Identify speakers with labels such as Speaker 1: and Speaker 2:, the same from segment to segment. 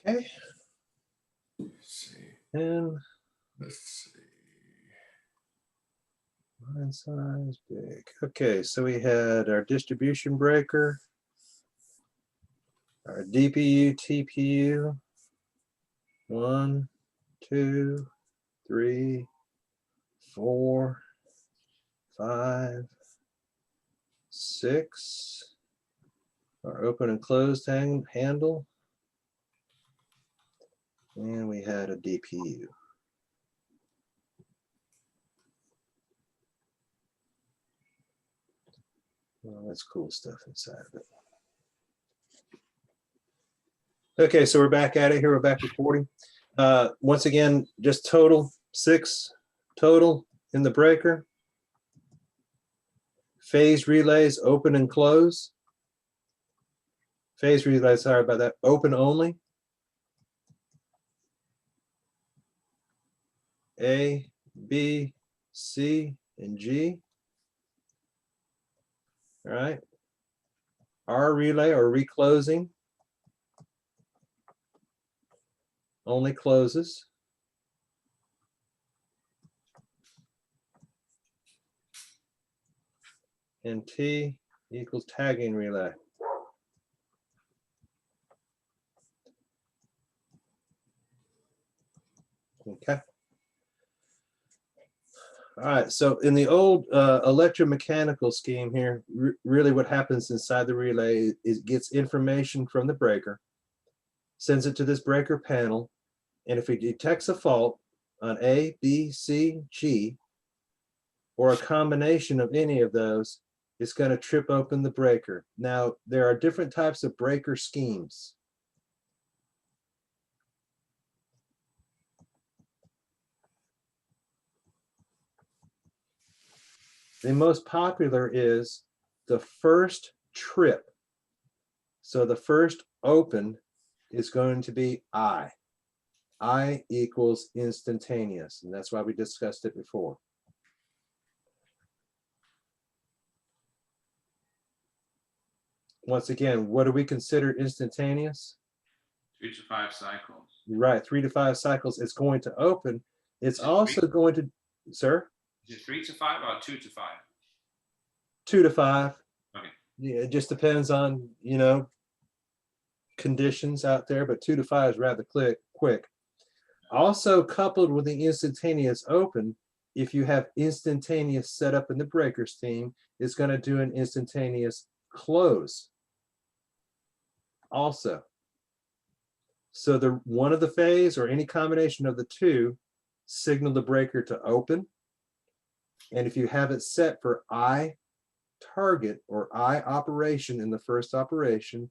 Speaker 1: Okay,
Speaker 2: Let's see.
Speaker 1: and
Speaker 2: Let's see.
Speaker 1: line size big. Okay, so we had our distribution breaker, our DPU, TPU. 1, 2, 3, 4, 5, 6. Our open and closed handle. And we had a DPU. Well, that's cool stuff inside of it. Okay, so we're back at it here. We're back recording. Once again, just total 6 total in the breaker. Phase relays open and close. Phase relays, sorry about that, open only. A, B, C, and G. All right. R relay or reclosing only closes. And T equals tagging relay. Okay. All right, so in the old electromechanical scheme here, really what happens inside the relay is it gets information from the breaker, sends it to this breaker panel, and if it detects a fault on A, B, C, G, or a combination of any of those, it's going to trip open the breaker. Now, there are different types of breaker schemes. The most popular is the first trip. So the first open is going to be I. I equals instantaneous, and that's why we discussed it before. Once again, what do we consider instantaneous?
Speaker 3: 3 to 5 cycles.
Speaker 1: Right, 3 to 5 cycles. It's going to open. It's also going to, sir?
Speaker 3: Is it 3 to 5 or 2 to 5?
Speaker 1: 2 to 5.
Speaker 3: Okay.
Speaker 1: Yeah, it just depends on, you know, conditions out there, but 2 to 5 is rather quick. Also coupled with the instantaneous open, if you have instantaneous set up in the breaker scheme, it's going to do an instantaneous close also. So the one of the phase or any combination of the two signal the breaker to open. And if you have it set for I target or I operation in the first operation,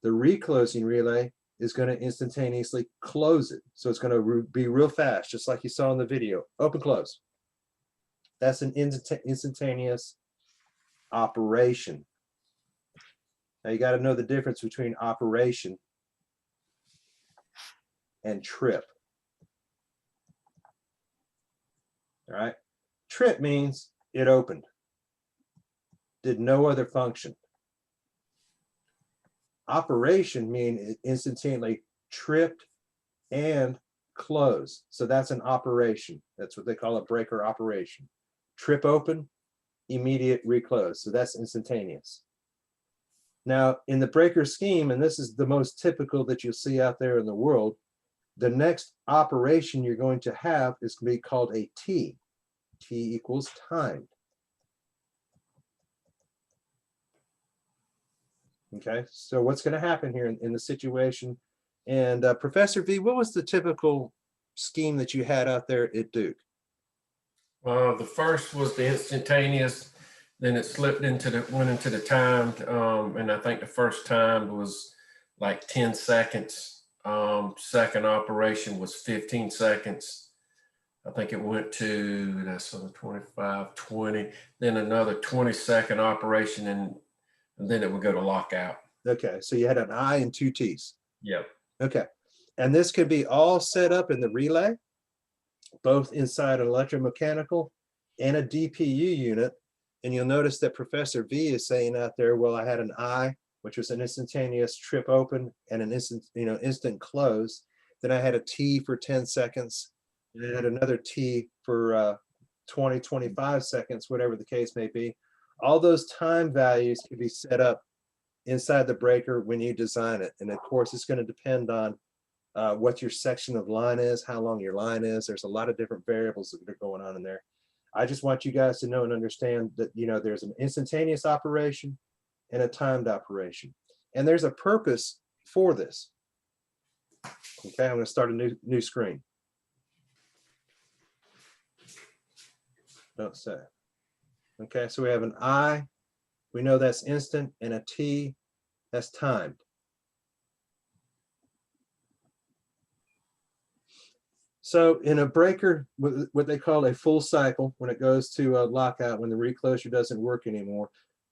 Speaker 1: the reclosing relay is going to instantaneously close it. So it's going to be real fast, just like you saw in the video. Open, close. That's an instantaneous operation. Now you got to know the difference between operation and trip. All right. Trip means it opened, did no other function. Operation means it instantaneously tripped and closed. So that's an operation. That's what they call a breaker operation. Trip open, immediate reclose. So that's instantaneous. Now in the breaker scheme, and this is the most typical that you'll see out there in the world, the next operation you're going to have is going to be called a T. T equals timed. Okay, so what's going to happen here in the situation? And Professor V, what was the typical scheme that you had out there at Duke?
Speaker 2: The first was the instantaneous, then it slipped into went into the timed, and I think the first time was like 10 seconds. Second operation was 15 seconds. I think it went to, that's on 25, 20, then another 20-second operation, and then it would go to lockout.
Speaker 1: Okay, so you had an I and 2 T's.
Speaker 2: Yep.
Speaker 1: Okay, and this could be all set up in the relay, both inside an electromechanical and a DPU unit. And you'll notice that Professor V is saying out there, well, I had an I which was an instantaneous trip open and an instant close. Then I had a T for 10 seconds. And I had another T for 20, 25 seconds, whatever the case may be. All those time values can be set up inside the breaker when you design it. And of course, it's going to depend on what your section of line is, how long your line is. There's a lot of different variables that are going on in there. I just want you guys to know and understand that, there's an instantaneous operation and a timed operation. And there's a purpose for this. Okay, I'm going to start a new screen. Don't say. Okay, so we have an I, we know that's instant, and a T, that's timed. So in a breaker, what they call a full cycle, when it goes to a lockout, when the reclosure doesn't work anymore,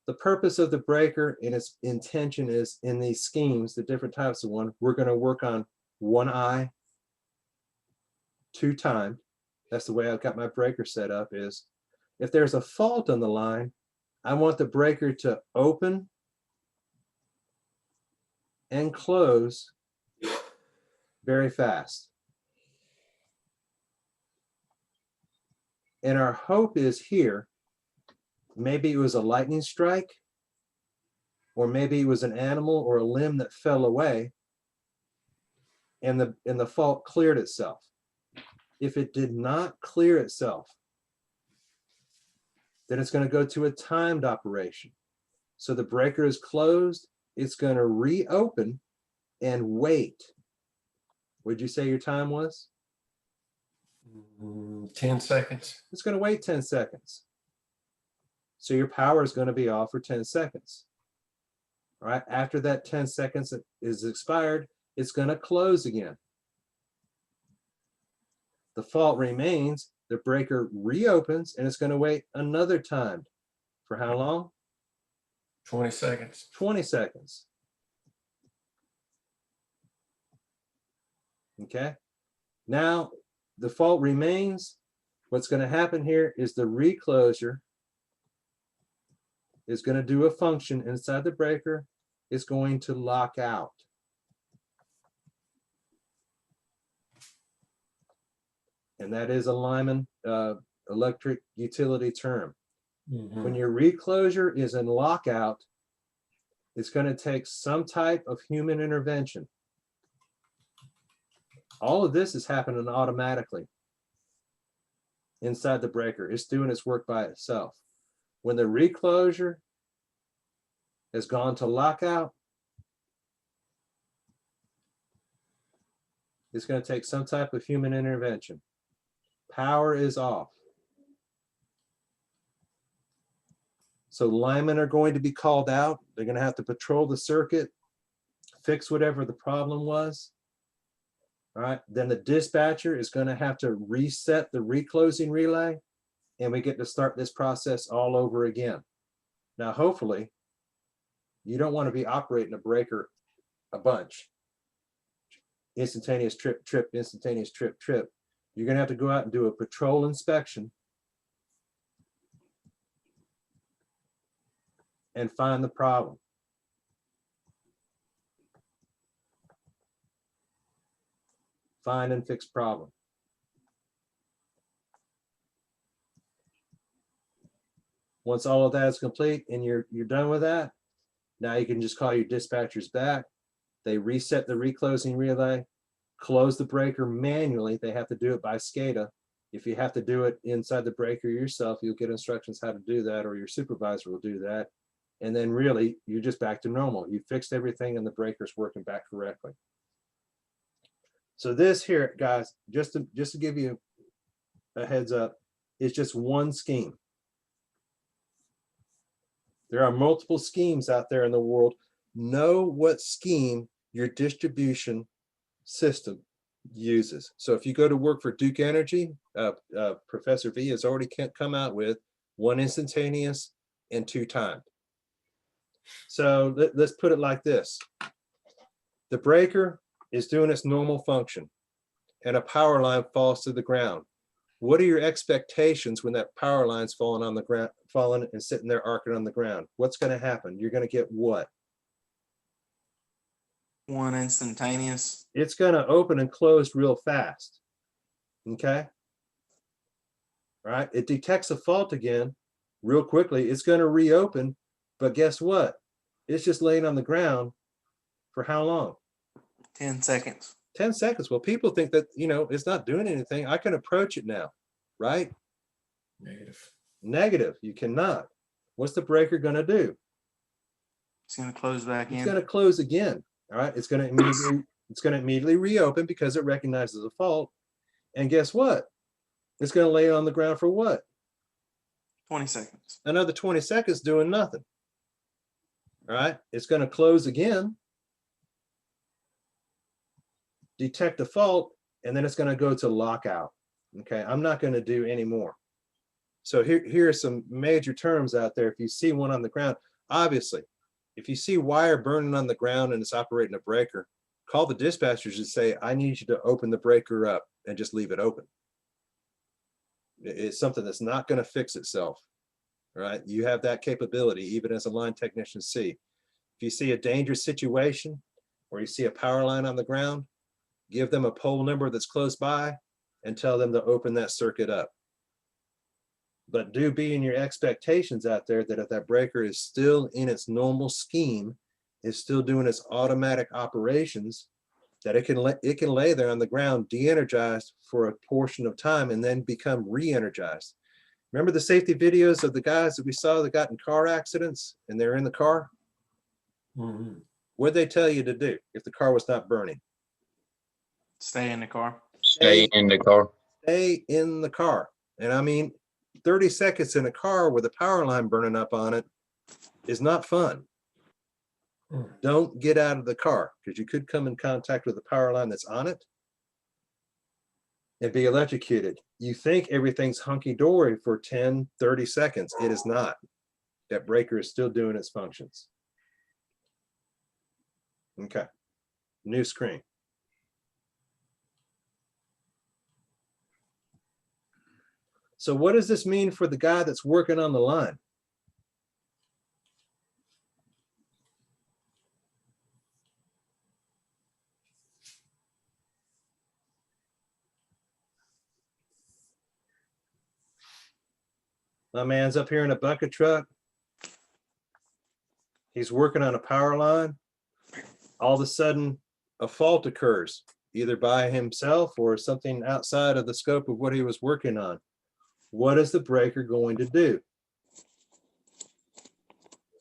Speaker 1: the purpose of the breaker and its intention is in these schemes, the different types of one, we're going to work on one I, two timed. That's the way I've got my breaker set up is, if there's a fault on the line, I want the breaker to open and close very fast. And our hope is here, maybe it was a lightning strike, or maybe it was an animal or a limb that fell away, and the fault cleared itself. If it did not clear itself, then it's going to go to a timed operation. So the breaker is closed, it's going to reopen and wait. Would you say your time was?
Speaker 2: 10 seconds.
Speaker 1: It's going to wait 10 seconds. So your power is going to be off for 10 seconds. All right, after that 10 seconds is expired, it's going to close again. The fault remains, the breaker reopens, and it's going to wait another time. For how long?
Speaker 2: 20 seconds.
Speaker 1: 20 seconds. Okay. Now, the fault remains. What's going to happen here is the reclosure is going to do a function inside the breaker. It's going to lock out. And that is a Lyman electric utility term.
Speaker 2: Mhm.
Speaker 1: When your reclosure is in lockout, it's going to take some type of human intervention. All of this is happening automatically inside the breaker. It's doing its work by itself. When the reclosure has gone to lockout, it's going to take some type of human intervention. Power is off. So linemen are going to be called out. They're going to have to patrol the circuit, fix whatever the problem was. All right, then the dispatcher is going to have to reset the reclosing relay, and we get to start this process all over again. Now, hopefully, you don't want to be operating a breaker a bunch. Instantaneous trip, trip, instantaneous trip, trip. You're going to have to go out and do a patrol inspection and find the problem. Find and fix problem. Once all of that is complete and you're done with that, now you can just call your dispatchers back. They reset the reclosing relay, close the breaker manually. They have to do it by SCADA. If you have to do it inside the breaker yourself, you'll get instructions how to do that, or your supervisor will do that. And then really, you're just back to normal. You fixed everything and the breaker's working back correctly. So this here, guys, just to give you a heads up, is just one scheme. There are multiple schemes out there in the world. Know what scheme your distribution system uses. So if you go to work for Duke Energy, Professor V has already come out with one instantaneous and two timed. So let's put it like this. The breaker is doing its normal function and a power line falls to the ground. What are your expectations when that power line's falling on the ground, falling and sitting there arcing on the ground? What's going to happen? You're going to get what?
Speaker 4: One instantaneous.
Speaker 1: It's going to open and close real fast. Okay. All right. It detects a fault again real quickly. It's going to reopen. But guess what? It's just laying on the ground for how long?
Speaker 4: 10 seconds.
Speaker 1: 10 seconds. Well, people think that, it's not doing anything. I can approach it now, right?
Speaker 2: Negative.
Speaker 1: Negative. You cannot. What's the breaker going to do?
Speaker 4: It's going to close back
Speaker 1: It's
Speaker 4: in.
Speaker 1: going to close again. All right. It's going to immediately reopen because it recognizes a fault. And guess what? It's going to lay it on the ground for what?
Speaker 4: 20 seconds.
Speaker 1: Another 20 seconds doing nothing. All right. It's going to close again, detect a fault, and then it's going to go to lockout. Okay. I'm not going to do any more. So here are some major terms out there. If you see one on the ground, obviously, if you see wire burning on the ground and it's operating a breaker, call the dispatchers and say, I need you to open the breaker up and just leave it open. It's something that's not going to fix itself. Right? You have that capability, even as a line technician see. If you see a dangerous situation or you see a power line on the ground, give them a pole number that's close by and tell them to open that circuit up. But do be in your expectations out there that if that breaker is still in its normal scheme, is still doing its automatic operations, that it can lay there on the ground de-energized for a portion of time and then become re-energized. Remember the safety videos of the guys that we saw that got in car accidents and they're in the car?
Speaker 2: Mm-hmm.
Speaker 1: What'd they tell you to do if the car was not burning?
Speaker 4: Stay in the car.
Speaker 5: Stay in the car.
Speaker 1: Stay in the car. And I mean, 30 seconds in a car with a power line burning up on it is not fun. Don't get out of the car because you could come in contact with the power line that's on it and be electrocuted. You think everything's hunky-dory for 10, 30 seconds. It is not. That breaker is still doing its functions. Okay. New screen. So what does this mean for the guy that's working on the line? My man's up here in a bucket truck. He's working on a power line. All of a sudden, a fault occurs, either by himself or something outside of the scope of what he was working on. What is the breaker going to do?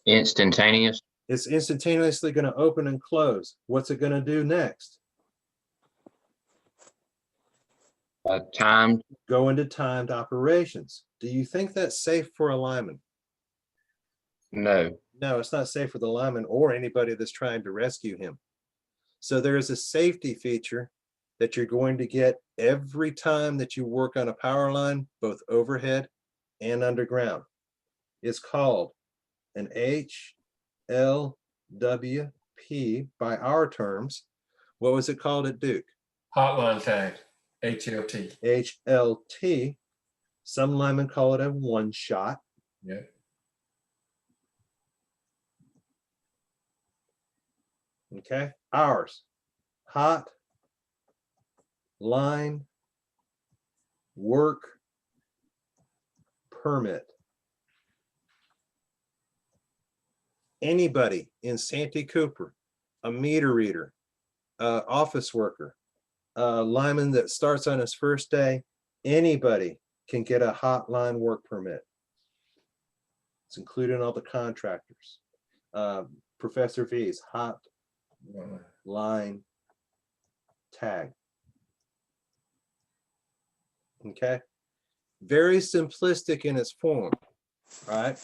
Speaker 5: Instantaneous.
Speaker 1: It's instantaneously going to open and close. What's it going to do next?
Speaker 5: Timed.
Speaker 1: Go into timed operations. Do you think that's safe for a lineman?
Speaker 5: No.
Speaker 1: No, it's not safe for the lineman or anybody that's trying to rescue him. So there is a safety feature that you're going to get every time that you work on a power line, both overhead and underground. It's called an HLWP by our terms. What was it called at Duke?
Speaker 2: Hotline tag, HLT.
Speaker 1: HLT. Some linemen call it a one shot.
Speaker 2: Yeah.
Speaker 1: Okay. Ours. Hot line work permit. Anybody in Santee Cooper, a meter reader, office worker, a lineman that starts on his first day, anybody can get a hotline work permit. It's included in all the contractors. Professor V's hot line tag. Okay. Very simplistic in its form. All right.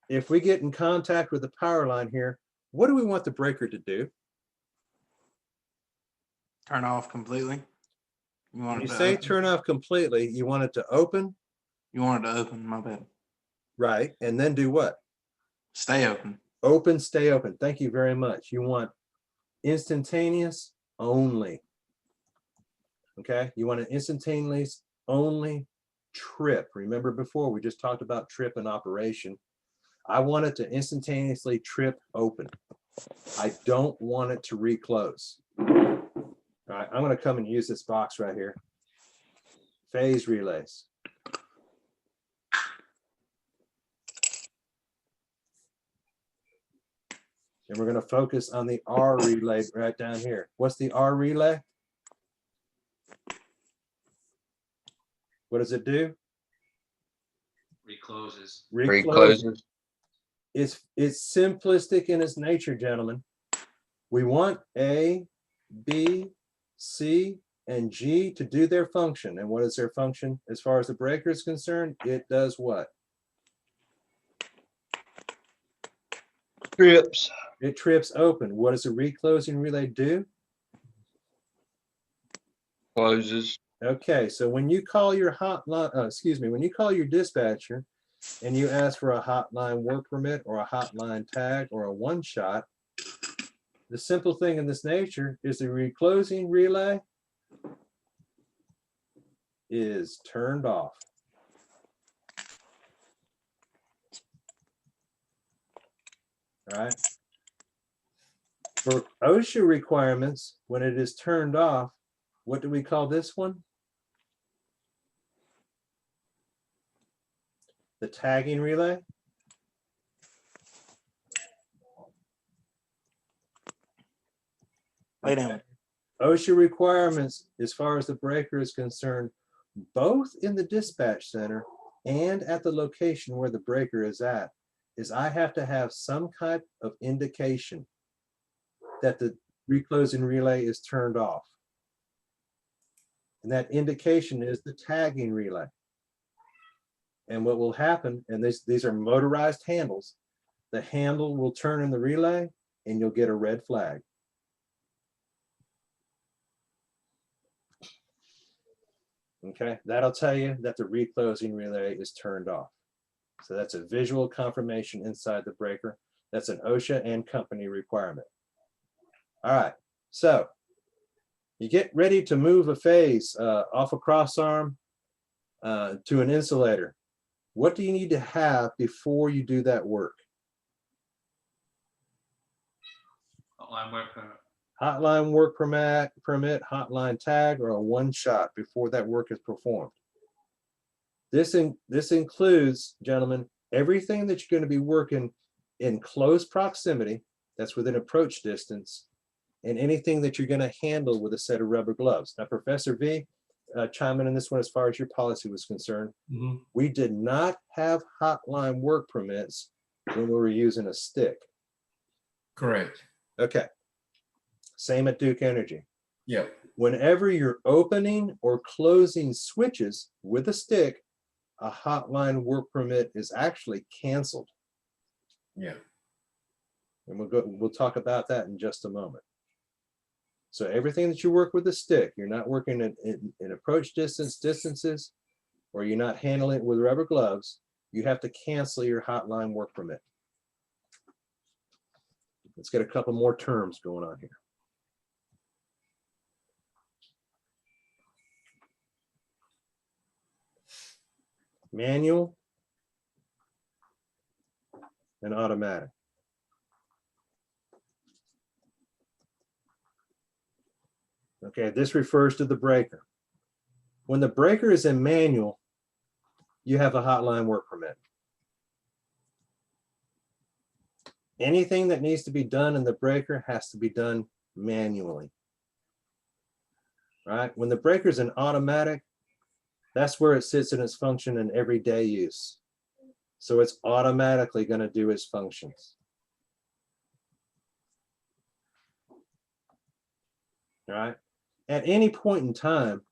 Speaker 1: If we get in contact with the power line here, what do we want the breaker to do?
Speaker 4: Turn off completely. You want
Speaker 1: When
Speaker 4: it
Speaker 1: you
Speaker 4: to
Speaker 1: say
Speaker 4: open?
Speaker 1: turn off completely, you want it to open,
Speaker 4: You want it to open, my bad.
Speaker 1: right? And then do what?
Speaker 4: Stay open.
Speaker 1: Open, stay open. Thank you very much. You want instantaneous only. Okay. You want an instantaneous only trip. Remember before we just talked about trip and operation. I want it to instantaneously trip open. I don't want it to reclose. All right, I'm gonna come and use this box right here. Phase relays. And we're gonna focus on the R relay right down here. What's the R relay? What does it do?
Speaker 3: Recloses.
Speaker 1: Reclose.
Speaker 5: Recloses.
Speaker 1: It's simplistic in its nature, gentlemen. We want A, B, C, and G to do their function. And what is their function? As far as the breaker is concerned, it does what?
Speaker 5: Trips.
Speaker 1: It trips open. What does a reclosing relay do?
Speaker 5: Closes.
Speaker 1: Okay, so when you call your hotline, when you call your dispatcher and you ask for a hotline work permit or a hotline tag or a one shot, the simple thing in this nature is the reclosing relay is turned off. All right. For OSHA requirements, when it is turned off, what do we call this one? The tagging relay.
Speaker 4: Lay down.
Speaker 1: OSHA requirements, as far as the breaker is concerned, both in the dispatch center and at the location where the breaker is at, is I have to have some type of indication that the reclosing relay is turned off. And that indication is the tagging relay. And what will happen, and these are motorized handles, the handle will turn in the relay and you'll get a red flag. Okay, that'll tell you that the reclosing relay is turned off. So that's a visual confirmation inside the breaker. That's an OSHA and company requirement. All right, so you get ready to move a phase off a crossarm to an insulator. What do you need to have before you do that work?
Speaker 3: Hotline work permit.
Speaker 1: Hotline work permit, hotline tag, or a one shot before that work is performed. This includes, gentlemen, everything that you're going to be working in close proximity, that's within approach distance, and anything that you're going to handle with a set of rubber gloves. Now, Professor V, chime in on this one as far as your policy was concerned.
Speaker 2: Mhm.
Speaker 1: We did not have hotline work permits when we were using a stick.
Speaker 2: Correct.
Speaker 1: Okay. Same at Duke Energy.
Speaker 2: Yep.
Speaker 1: Whenever you're opening or closing switches with a stick, a hotline work permit is actually canceled.
Speaker 2: Yeah.
Speaker 1: And we'll talk about that in just a moment. So everything that you work with a stick, you're not working in approach distances, or you're not handling it with rubber gloves, you have to cancel your hotline work permit. Let's get a couple more terms going on here. Manual and automatic. Okay, this refers to the breaker. When the breaker is in manual, you have a hotline work permit. Anything that needs to be done in the breaker has to be done manually. Right? When the breaker is in automatic, that's where it sits in its function in everyday use. So it's automatically going to do its functions. All right. At any point in time,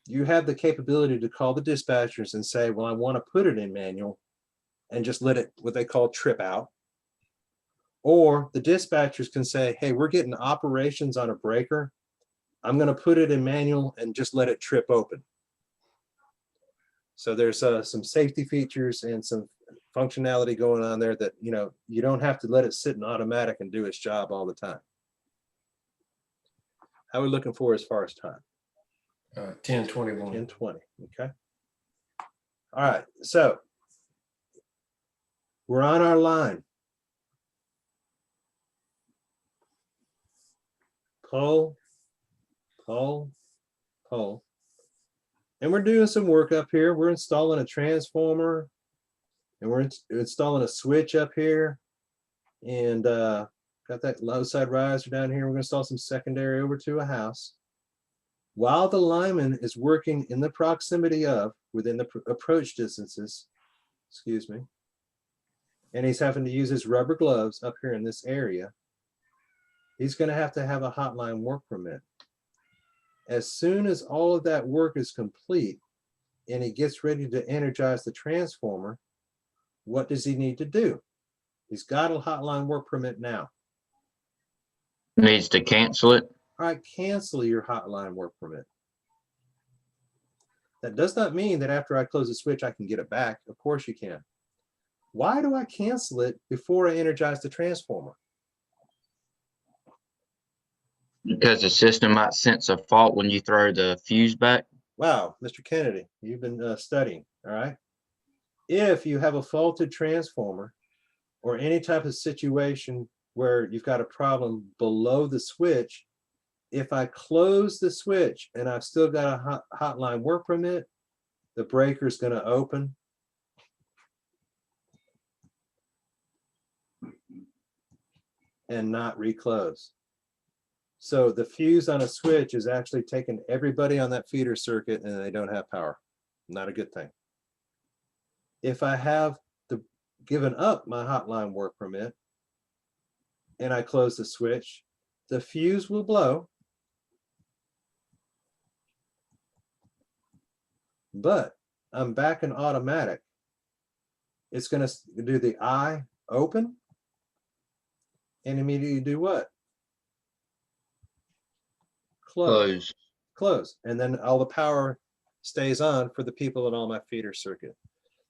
Speaker 1: you have the capability to call the dispatchers and say, well, I want to put it in manual and just let it, what they call, trip out. Or the dispatchers can say, hey, we're getting operations on a breaker. I'm going to put it in manual and just let it trip open. So there's some safety features and some functionality going on there that, you don't have to let it sit in automatic and do its job all the time. How are we looking for as far as time?
Speaker 2: 10:21.
Speaker 1: 10:20, okay. All right, so we're on our line. pull, pull, pull. And we're doing some work up here. We're installing a transformer and we're installing a switch up here. And got that low side riser down here. We're gonna install some secondary over to a house. While the lineman is working in the proximity of, within the approach distances, excuse me, and he's having to use his rubber gloves up here in this area, he's gonna have to have a hotline work permit. As soon as all of that work is complete and he gets ready to energize the transformer, what does he need to do? He's got a hotline work permit now.
Speaker 5: Needs to cancel it.
Speaker 1: All right, cancel your hotline work permit. That does not mean that after I close the switch, I can get it back. Of course you can. Why do I cancel it before I energize the transformer?
Speaker 5: Because the system might sense a fault when you throw the fuse back.
Speaker 1: Wow, Mr. Kennedy, you've been studying, all right? If you have a faulted transformer or any type of situation where you've got a problem below the switch, if I close the switch and I've still got a hotline work permit, the breaker's gonna open. And not reclose. So the fuse on a switch is actually taking everybody on that feeder circuit and they don't have power. Not a good thing. If I have given up my hotline work permit and I close the switch, the fuse will blow. But I'm back in automatic. It's going to do the eye open and immediately do what?
Speaker 5: Close.
Speaker 1: Close. And then all the power stays on for the people in all my feeder circuit.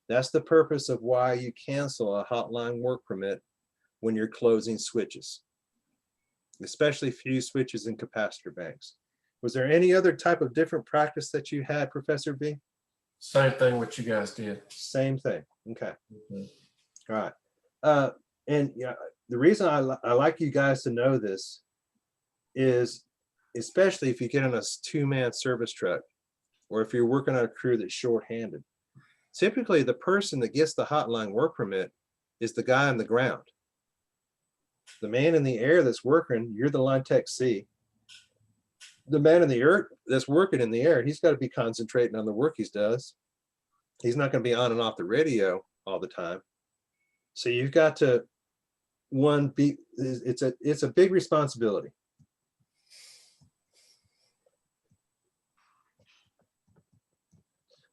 Speaker 1: That's the purpose of why you cancel a hotline work permit when you're closing switches, especially fuse switches and capacitor banks. Was there any other type of different practice that you had, Professor B?
Speaker 2: Same thing what you guys did.
Speaker 1: Same thing. Okay. All right. And yeah, the reason I like you guys to know this is, especially if you get on a two-man service truck, or if you're working on a crew that's short-handed, typically the person that gets the hotline work permit is the guy on the ground. The man in the air that's working, you're the line tech C. The man in the earth that's working in the air, he's got to be concentrating on the work he does. He's not going to be on and off the radio all the time. So you've got to, it's a big responsibility.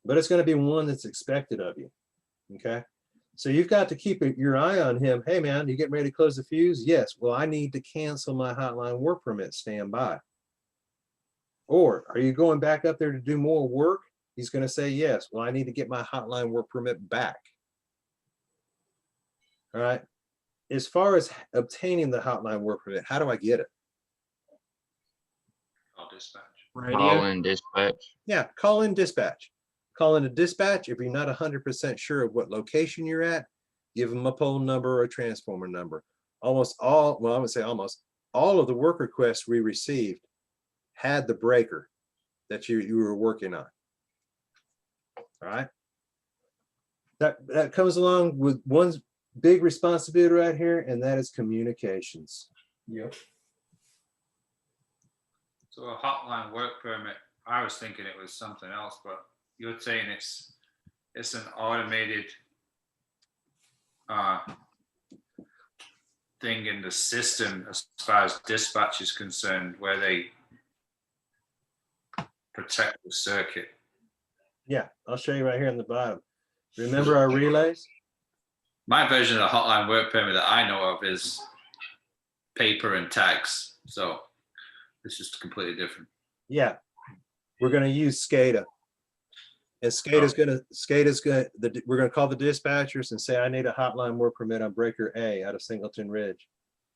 Speaker 1: But it's going to be one that's expected of you. Okay. So you've got to keep your eye on him. Hey man, you getting ready to close the fuse? Yes. Well, I need to cancel my hotline work permit, stand by. Or are you going back up there to do more work? He's going to say yes. Well, I need to get my hotline work permit back. All right. As far as obtaining the hotline work permit, how do I get it?
Speaker 3: I'll dispatch.
Speaker 5: Call in dispatch.
Speaker 1: Yeah, call in dispatch. Call in a dispatch. If you're not 100% sure of what location you're at, give them a pole number or a transformer number. Almost all, well, I would say almost all of the work requests we received had the breaker that you were working on. All right. That comes along with one big responsibility right here, and that is communications.
Speaker 2: Yep.
Speaker 3: So a hotline work permit, I was thinking it was something else, but you're saying it's an automated thing in the system as far as dispatch is concerned, where they protect the circuit.
Speaker 1: Yeah, I'll show you right here on the bottom. Remember our relays?
Speaker 3: My version of the hotline work permit that I know of is paper and tags. So it's just completely different.
Speaker 1: Yeah, we're going to use SCADA. And SCADA's going to, we're going to call the dispatchers and say, I need a hotline work permit on breaker A out of Singleton Ridge.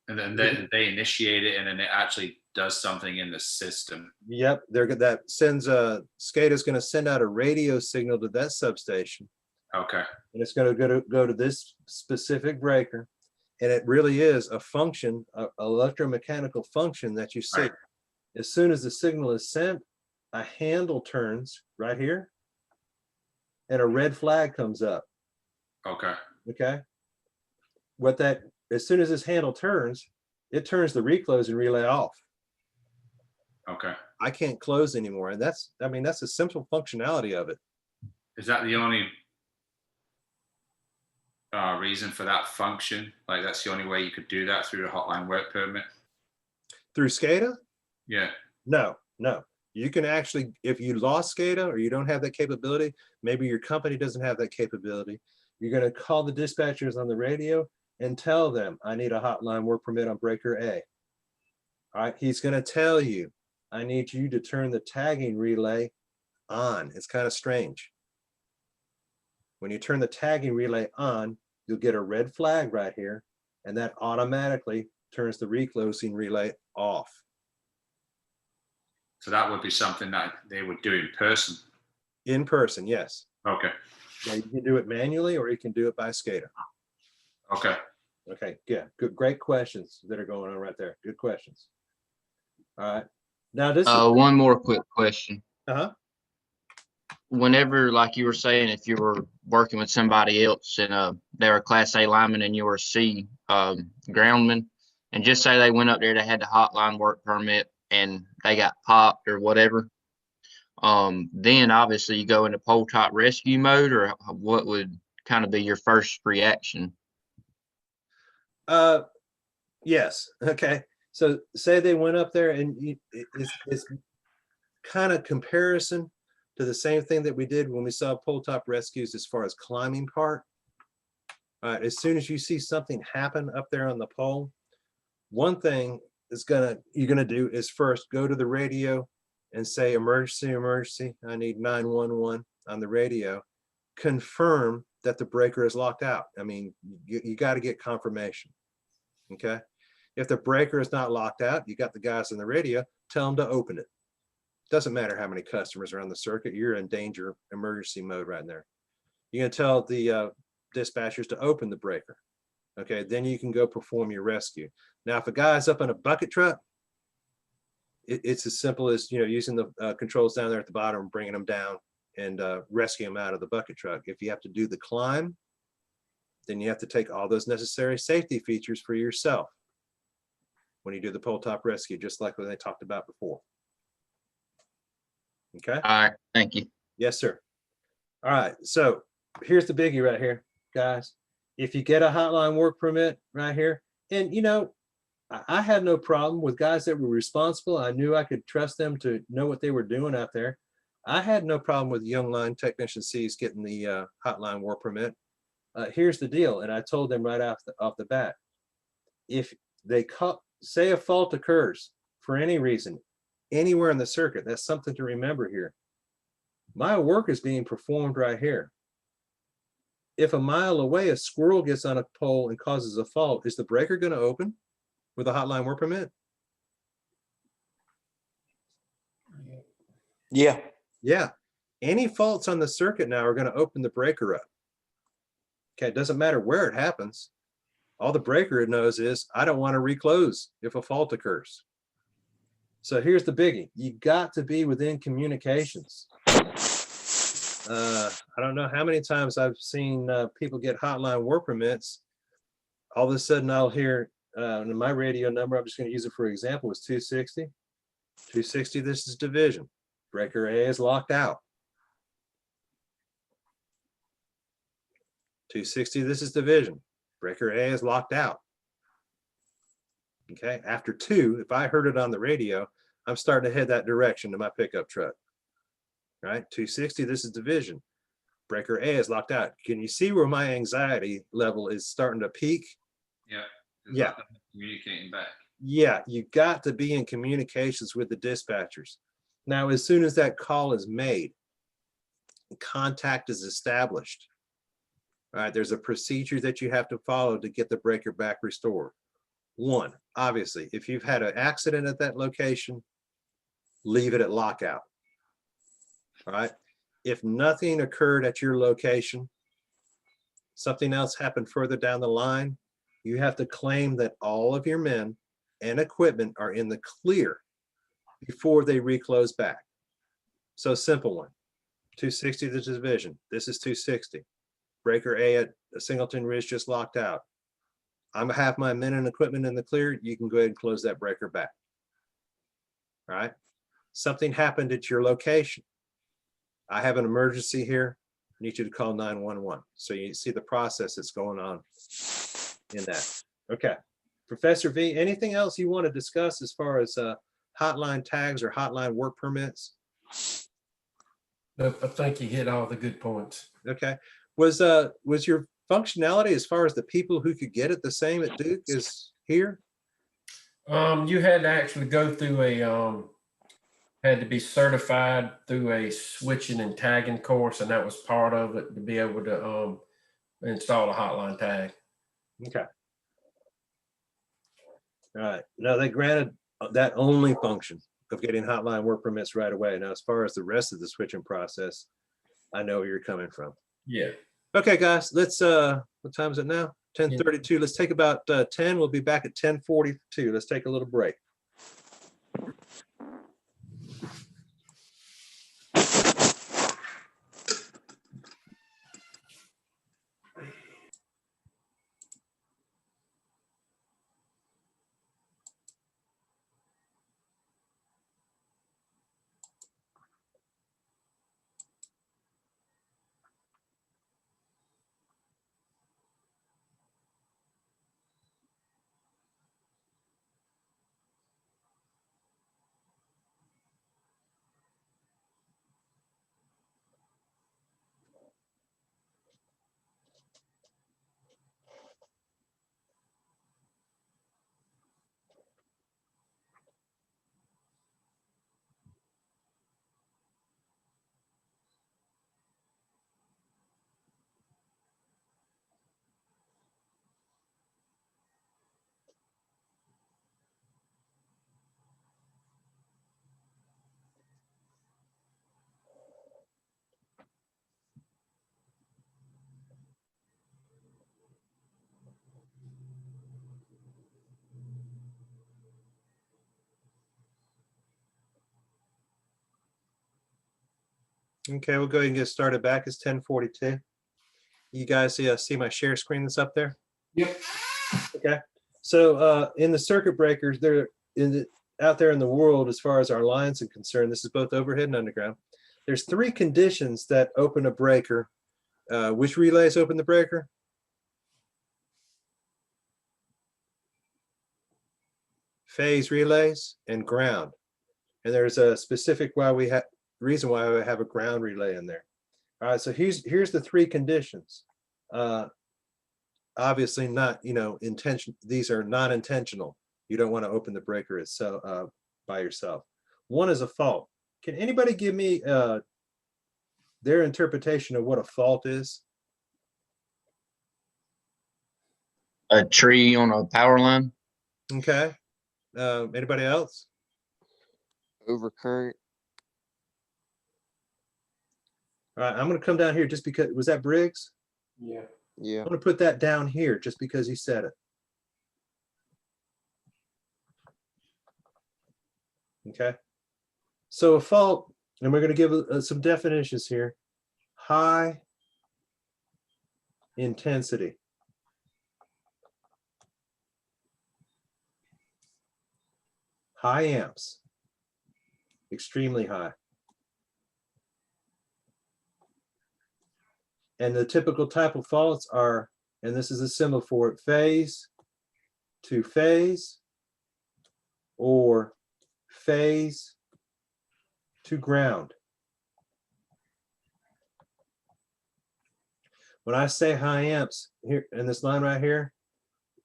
Speaker 3: And then they initiate it, and then it actually does something in the system.
Speaker 1: Yep, that sends SCADA's going to send out a radio signal to that substation.
Speaker 3: Okay.
Speaker 1: And it's going to go to this specific breaker. And it really is a function, an electromechanical function that you see.
Speaker 3: Right.
Speaker 1: As soon as the signal is sent, a handle turns right here and a red flag comes up.
Speaker 3: Okay.
Speaker 1: Okay. As soon as this handle turns, it turns the reclose and relay off.
Speaker 3: Okay.
Speaker 1: I can't close anymore. And that's a simple functionality of it.
Speaker 3: Is that the only reason for that function? Like that's the only way you could do that through the hotline work permit?
Speaker 1: Through SCADA?
Speaker 3: Yeah.
Speaker 1: No. You can actually, if you lost SCADA or you don't have that capability, maybe your company doesn't have that capability, you're going to call the dispatchers on the radio and tell them, I need a hotline work permit on breaker A. All right, he's going to tell you, I need you to turn the tagging relay on. It's kind of strange. When you turn the tagging relay on, you'll get a red flag right here, and that automatically turns the reclosing relay off.
Speaker 3: So that would be something that they would do in person.
Speaker 1: In person, yes.
Speaker 3: Okay.
Speaker 1: Now you can do it manually or you can do it by SCADA.
Speaker 3: Okay.
Speaker 1: Okay, yeah, good, great questions that are going on right there. Good questions. All right. Now this is,
Speaker 5: One more quick question.
Speaker 1: uh-huh.
Speaker 5: Whenever, like you were saying, if you were working with somebody else and they were a Class A lineman and you were a C groundman, and just say they went up there, they had the hotline work permit and they got popped or whatever, then obviously you go into pole top rescue mode, or what would kind of be your first reaction?
Speaker 1: Yes, okay. So say they went up there and it's kind of comparison to the same thing that we did when we saw pole top rescues as far as climbing part. All right, as soon as you see something happen up there on the pole, one thing you're gonna do is first go to the radio and say emergency, I need 911 on the radio. Confirm that the breaker is locked out. I mean, you got to get confirmation. Okay. If the breaker is not locked out, you got the guys on the radio, tell them to open it. Doesn't matter how many customers are on the circuit, you're in danger emergency mode right there. You're gonna tell the dispatchers to open the breaker. Okay, then you can go perform your rescue. Now, if a guy's up in a bucket truck, it's as simple as, using the controls down there at the bottom and bringing them down and rescue them out of the bucket truck. If you have to do the climb, then you have to take all those necessary safety features for yourself when you do the pole top rescue, just like what they talked about before. Okay.
Speaker 5: All right, thank you.
Speaker 1: Yes, sir. All right. So here's the biggie right here, guys. If you get a hotline work permit right here, and I had no problem with guys that were responsible. I knew I could trust them to know what they were doing out there. I had no problem with young line technician C's getting the hotline work permit. Here's the deal, and I told them right off the bat: if they say a fault occurs for any reason, anywhere in the circuit, that's something to remember here. My work is being performed right here. If a mile away, a squirrel gets on a pole and causes a fault, is the breaker going to open with a hotline work permit?
Speaker 4: Yeah.
Speaker 1: Yeah. Any faults on the circuit now are going to open the breaker up. Okay, it doesn't matter where it happens. All the breaker knows is, I don't want to reclose if a fault occurs. So here's the biggie. You got to be within communications. I don't know how many times I've seen people get hotline work permits. All of a sudden I'll hear my radio number, I'm just going to use it for example, was 260. 260, this is division. Breaker A is locked out. 260, this is division. Breaker A is locked out. Okay, after 2, if I heard it on the radio, I'm starting to head that direction to my pickup truck. Right, 260, this is division. Breaker A is locked out. Can you see where my anxiety level is starting to peak?
Speaker 3: Yeah.
Speaker 1: Yeah.
Speaker 3: Communicating back.
Speaker 1: Yeah, you got to be in communications with the dispatchers. Now, as soon as that call is made, contact is established. All right, there's a procedure that you have to follow to get the breaker back restored. One, obviously, if you've had an accident at that location, leave it at lockout. All right. If nothing occurred at your location, something else happened further down the line, you have to claim that all of your men and equipment are in the clear before they reclose back. So simple one. 260 the division. This is 260. Breaker A at Singleton Ridge just locked out. I'm have my men and equipment in the clear. You can go ahead and close that breaker back. All right. Something happened at your location. I have an emergency here. I need you to call 911. So you see the process that's going on in that. Okay. Professor V, anything else you want to discuss as far as hotline tags or hotline work permits?
Speaker 2: Nope, I think you hit all the good points.
Speaker 1: Okay. Was your functionality as far as the people who could get it the same at Duke as here?
Speaker 2: You had to actually go through had to be certified through a switching and tagging course, and that was part of it to be able to install a hotline tag.
Speaker 1: Okay. All right. Now they granted that only function of getting hotline work permits right away. Now, as far as the rest of the switching process, I know where you're coming from.
Speaker 2: Yeah.
Speaker 1: Okay, guys, let's what time is it now? 10:32. Let's take about 10. We'll be back at 10:42. Let's take a little break. Okay, we'll go ahead and get started back. It's 10:42. You guys see my share screen that's up there?
Speaker 2: Yep.
Speaker 1: Okay. So in the circuit breakers, they're out there in the world, as far as our lines are concerned, this is both overhead and underground. There's 3 conditions that open a breaker. Which relays open the breaker? Phase relays and ground. And there's a specific reason why we have a ground relay in there. All right, so here's the 3 conditions. Obviously not, these are not intentional. You don't want to open the breaker itself by yourself. One is a fault. Can anybody give me their interpretation of what a fault is?
Speaker 5: A tree on a power line.
Speaker 1: Okay. Anybody else?
Speaker 6: Overcurrent.
Speaker 1: All right, I'm going to come down here just because, was that Briggs?
Speaker 2: Yeah.
Speaker 6: Yeah.
Speaker 1: I'm going to put that down here just because he said it. Okay. So a fault, and we're going to give some definitions here. High intensity. High amps. Extremely high. And the typical type of faults are, and this is a symbol for it, phase to phase or phase to ground. When I say high amps here in this line right here,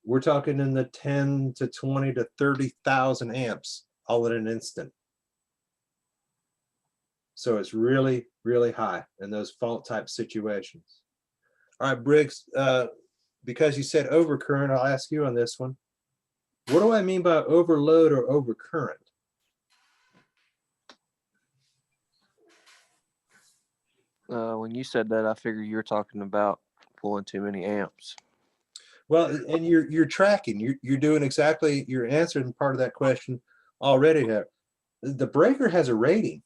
Speaker 1: we're talking in the 10 to 20 to 30,000 amps all in an instant. So it's really, really high in those fault type situations. All right, Briggs, because you said overcurrent, I'll ask you on this one. What do I mean by overload or overcurrent?
Speaker 6: When you said that, I figured you were talking about pulling too many amps.
Speaker 1: Well, and you're tracking, you're doing exactly, you're answering part of that question already here. The breaker has a rating.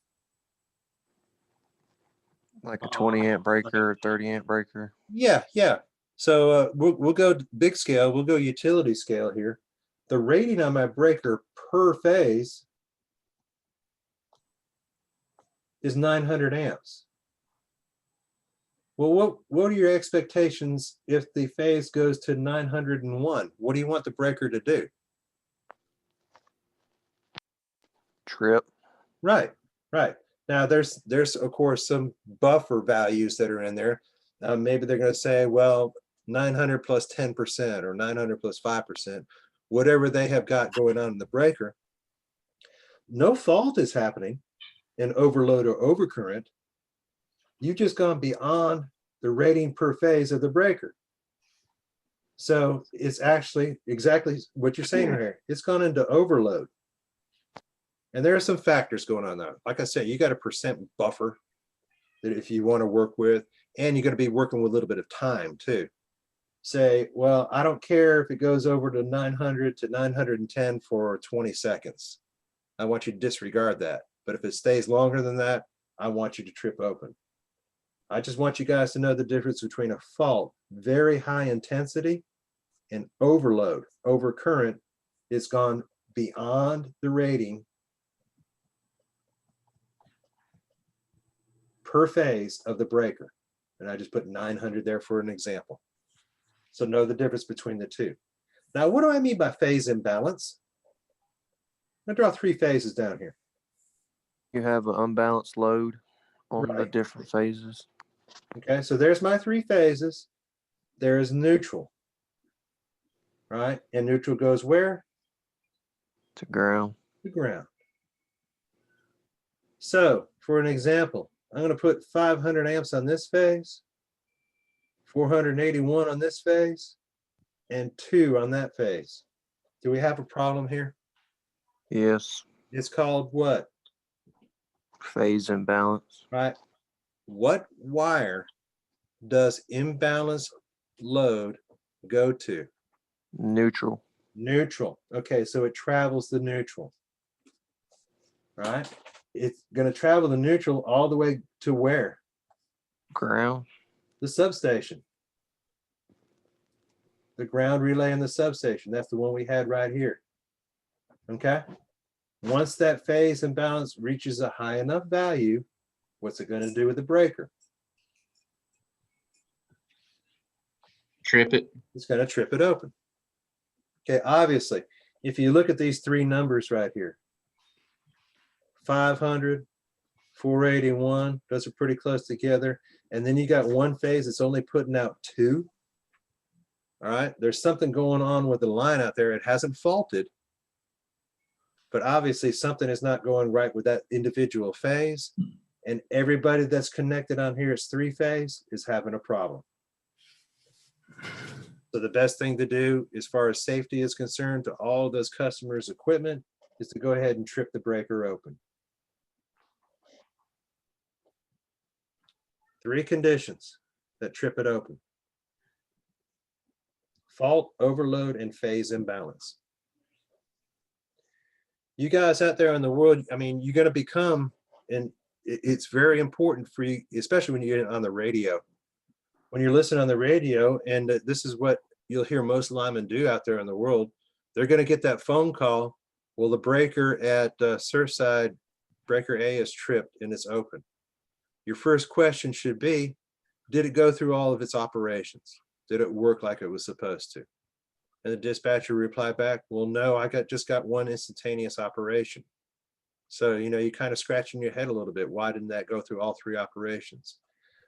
Speaker 6: Like a 20 amp breaker or 30 amp breaker.
Speaker 1: Yeah, yeah. So we'll go big scale. We'll go utility scale here. The rating on my breaker per phase is 900 amps. Well, what are your expectations if the phase goes to 901? What do you want the breaker to do?
Speaker 6: Trip.
Speaker 1: Right, right. Now there's of course some buffer values that are in there. Maybe they're going to say, well, 900 plus 10% or 900 plus 5%, whatever they have got going on in the breaker. No fault is happening in overload or overcurrent. You've just gone beyond the rating per phase of the breaker. So it's actually exactly what you're saying here. It's gone into overload. And there are some factors going on there. Like I said, you got a percent buffer that if you want to work with, and you're going to be working with a little bit of time too. Say, well, I don't care if it goes over to 900 to 910 for 20 seconds. I want you to disregard that. But if it stays longer than that, I want you to trip open. I just want you guys to know the difference between a fault, very high intensity, and overload, overcurrent. It's gone beyond the rating per phase of the breaker. And I just put 900 there for an example. So know the difference between the two. Now, what do I mean by phase imbalance? I draw 3 phases down here.
Speaker 6: You have an unbalanced load on the
Speaker 1: Right.
Speaker 6: different phases.
Speaker 1: Okay, so there's my 3 phases. There is neutral, right? And neutral goes where?
Speaker 6: To ground.
Speaker 1: The ground. So for an example, I'm going to put 500 amps on this phase, 481 on this phase, and 2 on that phase. Do we have a problem here?
Speaker 6: Yes.
Speaker 1: It's called what?
Speaker 6: Phase imbalance.
Speaker 1: Right? What wire does imbalance load go to?
Speaker 6: Neutral.
Speaker 1: Neutral. Okay, so it travels the neutral. Right? It's going to travel the neutral all the way to where?
Speaker 6: Ground.
Speaker 1: The substation. The ground relay in the substation. That's the one we had right here. Okay? Once that phase imbalance reaches a high enough value, what's it going to do with the breaker?
Speaker 5: Trip it.
Speaker 1: It's going to trip it open. Okay, obviously, if you look at these 3 numbers right here, 500, 481, those are pretty close together. And then you got one phase that's only putting out 2. All right, there's something going on with the line out there. It hasn't faulted, but obviously something is not going right with that individual phase. And everybody that's connected on here is 3-phase is having a problem. So the best thing to do as far as safety is concerned to all those customers' equipment is to go ahead and trip the breaker open. 3 conditions that trip it open: fault, overload, and phase imbalance. You guys out there in the world, I mean, you're going to become, and it's very important for you, especially when you're on the radio. When you're listening on the radio, and this is what you'll hear most linemen do out there in the world, they're going to get that phone call. Well, the breaker at Surfside, breaker A is tripped and it's open. Your first question should be, did it go through all of its operations? Did it work like it was supposed to? And the dispatcher replied back, well, no, I just got one instantaneous operation. So, you know, you're kind of scratching your head a little bit. Why didn't that go through all 3 operations?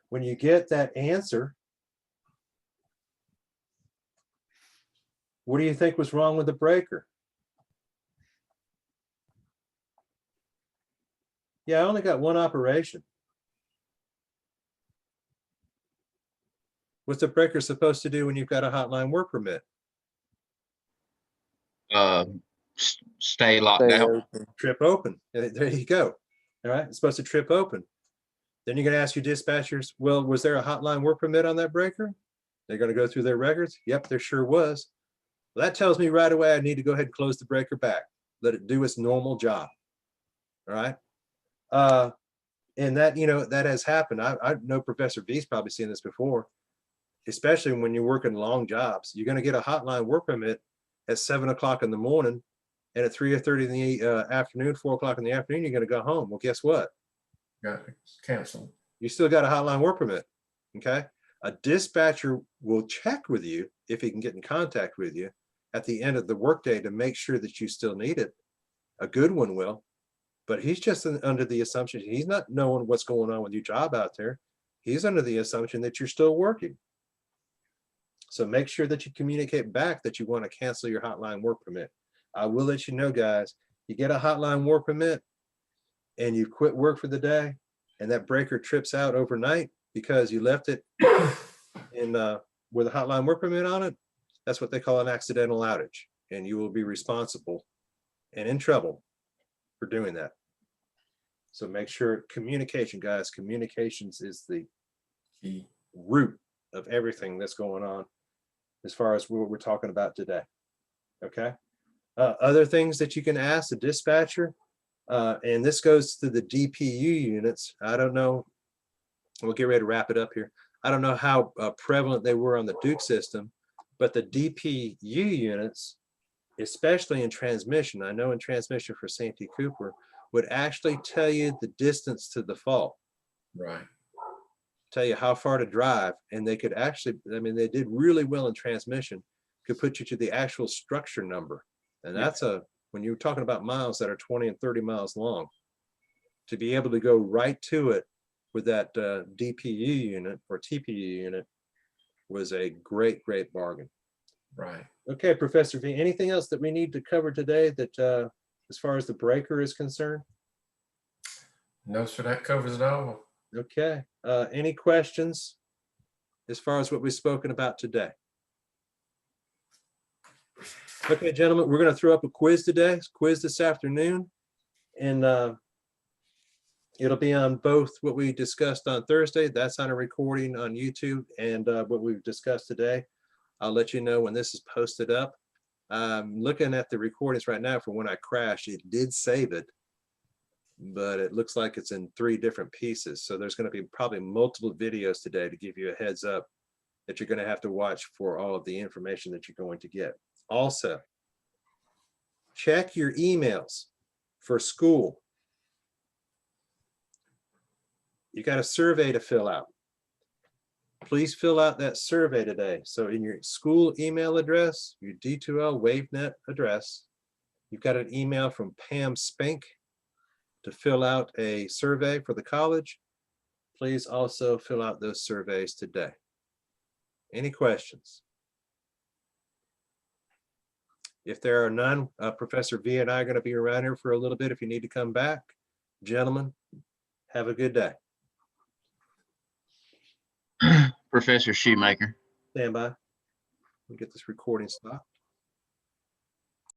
Speaker 1: When you get that answer, what do you think was wrong with the breaker? Yeah, I only got one operation. What's the breaker supposed to do when you've got a hotline work permit?
Speaker 5: Stay locked
Speaker 6: Stay
Speaker 5: out.
Speaker 6: open.
Speaker 1: Trip open. There you go. All right, it's supposed to trip open. Then you're going to ask your dispatchers, well, was there a hotline work permit on that breaker? They're going to go through their records. Yep, there sure was. Well, that tells me right away I need to go ahead and close the breaker back. Let it do its normal job. All right. And that, that has happened. I know Professor V's probably seen this before, especially when you're working long jobs. You're going to get a hotline work permit at 7 o'clock in the morning, and at 3:30 in the afternoon, 4 o'clock in the afternoon, you're going to go home. Well, guess what?
Speaker 2: Got canceled.
Speaker 1: You still got a hotline work permit. Okay. A dispatcher will check with you if he can get in contact with you at the end of the workday to make sure that you still need it. A good one will, but he's just under the assumption he's not knowing what's going on with your job out there. He's under the assumption that you're still working. So make sure that you communicate back that you want to cancel your hotline work permit. I will let you know, guys, you get a hotline work permit and you quit work for the day, and that breaker trips out overnight because you left it in with a hotline work permit on it. That's what they call an accidental outage, and you will be responsible and in trouble for doing that. So make sure communication, guys, communications is the
Speaker 2: Key.
Speaker 1: root of everything that's going on as far as what we're talking about today. Okay. Other things that you can ask the dispatcher, and this goes to the DPU units. I don't know. We'll get ready to wrap it up here. I don't know how prevalent they were on the Duke system, but the DPU units, especially in transmission, I know in transmission for Santee Cooper, would actually tell you the distance to the fault,
Speaker 2: Right.
Speaker 1: tell you how far to drive. And they could actually, I mean, they did really well in transmission, could put you to the actual structure number. And that's when you're talking about miles that are 20 and 30 miles long, to be able to go right to it with that DPU unit or TPU unit was a great, great bargain.
Speaker 2: Right.
Speaker 1: Okay, Professor V, anything else that we need to cover today that as far as the breaker is concerned?
Speaker 2: No, sir, that covers it all.
Speaker 1: Okay, any questions as far as what we've spoken about today? Okay, gentlemen, we're going to throw up a quiz today, quiz this afternoon, and it'll be on both what we discussed on Thursday, that's on a recording on YouTube, and what we've discussed today. I'll let you know when this is posted up. I'm looking at the recordings right now for when I crashed. It did save it, but it looks like it's in 3 different pieces. So there's going to be probably multiple videos today to give you a heads up that you're going to have to watch for all of the information that you're going to get. Also, check your emails for school. You got a survey to fill out. Please fill out that survey today. So in your school email address, your D2L WaveNet address, you've got an email from Pam Spink to fill out a survey for the college. Please also fill out those surveys today. Any questions? If there are none, Professor V and I are going to be around here for a little bit if you need to come back. Gentlemen, have a good day.
Speaker 5: Professor Shoemaker.
Speaker 1: Stand by. We get this recording stopped.